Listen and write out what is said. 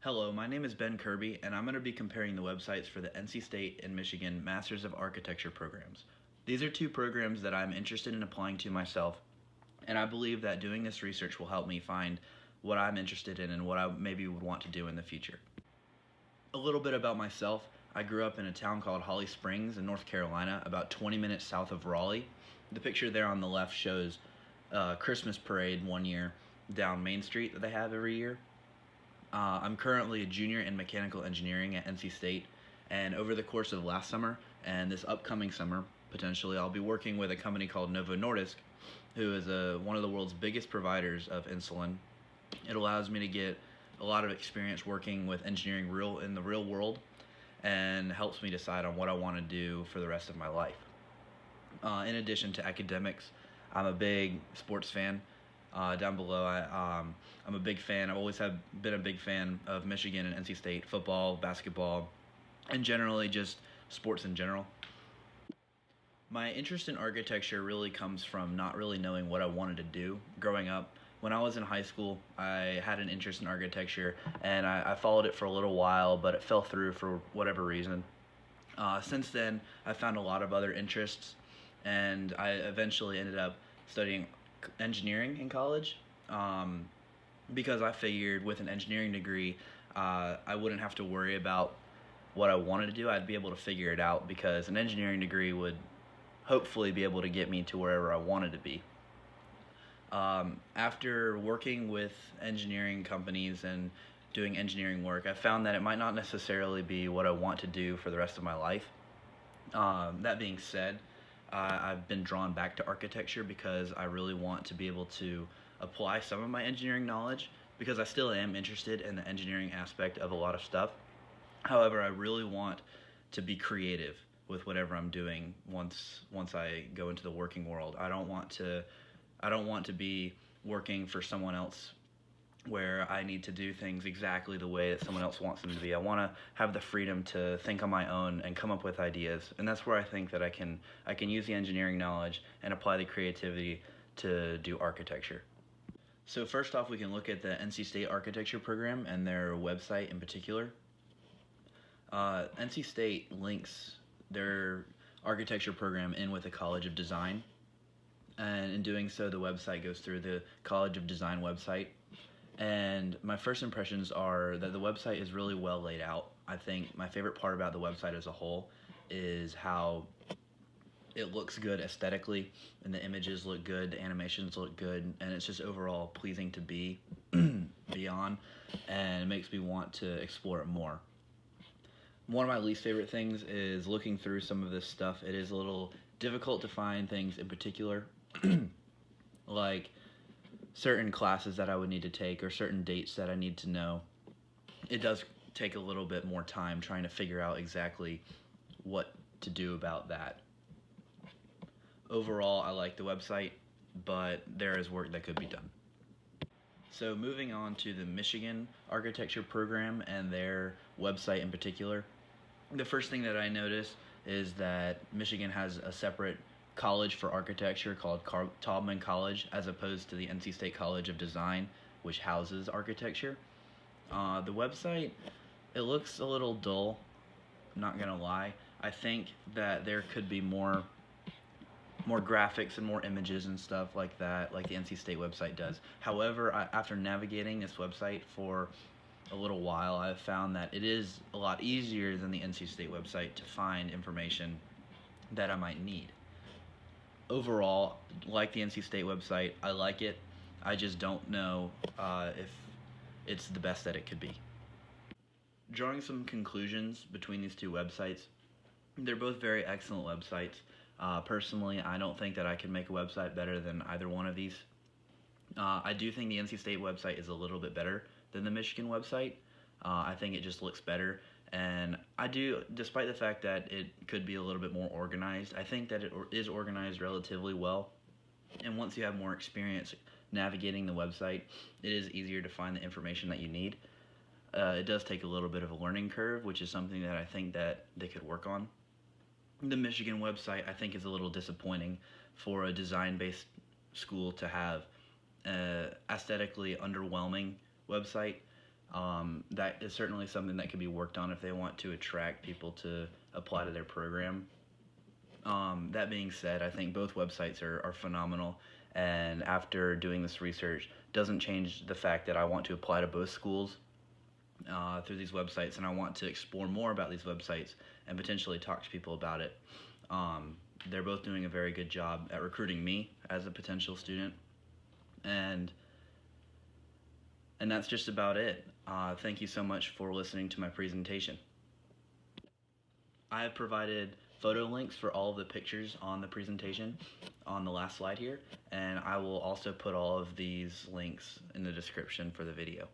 Hello, my name is Ben Kirby, and I'm going to be comparing the websites for the NC State and Michigan Masters of Architecture programs. These are two programs that I'm interested in applying to myself, and I believe that doing this research will help me find what I'm interested in and what I maybe would want to do in the future. A little bit about myself. I grew up in a town called Holly Springs in North Carolina, about 20 minutes south of Raleigh. The picture there on the left shows a Christmas parade one year down Main Street that they have every year. I'm currently a junior in mechanical engineering at NC State, and over the course of last summer and this upcoming summer, potentially, I'll be working with a company called Novo Nordisk, who is one of the world's biggest providers of insulin. It allows me to get a lot of experience working with engineering in the real world, and helps me decide on what I want to do for the rest of my life. In addition to academics, I'm a big sports fan. Down below, I'm a big fan. I've always been a big fan of Michigan and NC State football, basketball, and generally just sports in general. My interest in architecture really comes from not really knowing what I wanted to do growing up. When I was in high school, I had an interest in architecture, and I followed it for a little while, but it fell through for whatever reason. Since then, I found a lot of other interests, and I eventually ended up studying engineering in college, because I figured with an engineering degree, I wouldn't have to worry about what I wanted to do. I'd be able to figure it out because an engineering degree would hopefully be able to get me to wherever I wanted to be. After working with engineering companies and doing engineering work, I found that it might not necessarily be what I want to do for the rest of my life. That being said, I've been drawn back to architecture because I really want to be able to apply some of my engineering knowledge, because I still am interested in the engineering aspect of a lot of stuff. However, I really want to be creative with whatever I'm doing once I go into the working world. I don't want to be working for someone else where I need to do things exactly the way that someone else wants them to be. I want to have the freedom to think on my own and come up with ideas, and that's where I think that I can use the engineering knowledge and apply the creativity to do architecture. So first off, we can look at the NC State architecture program and their website in particular. NC State links their architecture program in with the College of Design, and in doing so, the website goes through the College of Design website. And my first impressions are that the website is really well laid out. I think my favorite part about the website as a whole is how it looks good aesthetically, and the images look good, the animations look good, and it's just overall pleasing to be on, and it makes me want to explore it more. One of my least favorite things is looking through some of this stuff. It is a little difficult to find things in particular, like certain classes that I would need to take or certain dates that I need to know. It does take a little bit more time trying to figure out exactly what to do about that. Overall, I like the website, but there is work that could be done. So moving on to the Michigan architecture program and their website in particular, the first thing that I noticed is that Michigan has a separate college for architecture called Taubman College, as opposed to the NC State College of Design, which houses architecture. The website, it looks a little dull, I'm not gonna lie. I think that there could be more graphics and more images and stuff like that, like the NC State website does. However, after navigating this website for a little while, I've found that it is a lot easier than the NC State website to find information that I might need. Overall, like the NC State website, I like it. I just don't know if it's the best that it could be. Drawing some conclusions between these two websites, they're both very excellent websites. Personally, I don't think that I could make a website better than either one of these. I do think the NC State website is a little bit better than the Michigan website. I think it just looks better. And I do, despite the fact that it could be a little bit more organized, I think that it is organized relatively well. And once you have more experience navigating the website, it is easier to find the information that you need. It does take a little bit of a learning curve, which is something that I think that they could work on. The Michigan website, I think, is a little disappointing for a design-based school to have an aesthetically underwhelming website. That is certainly something that could be worked on if they want to attract people to apply to their program. That being said, I think both websites are phenomenal, and after doing this research, doesn't change the fact that I want to apply to both schools through these websites, and I want to explore more about these websites and potentially talk to people about it. They're both doing a very good job at recruiting me as a potential student, and that's just about it. Thank you so much for listening to my presentation. I have provided photo links for all of the pictures on the presentation on the last slide here, and I will also put all of these links in the description for the video.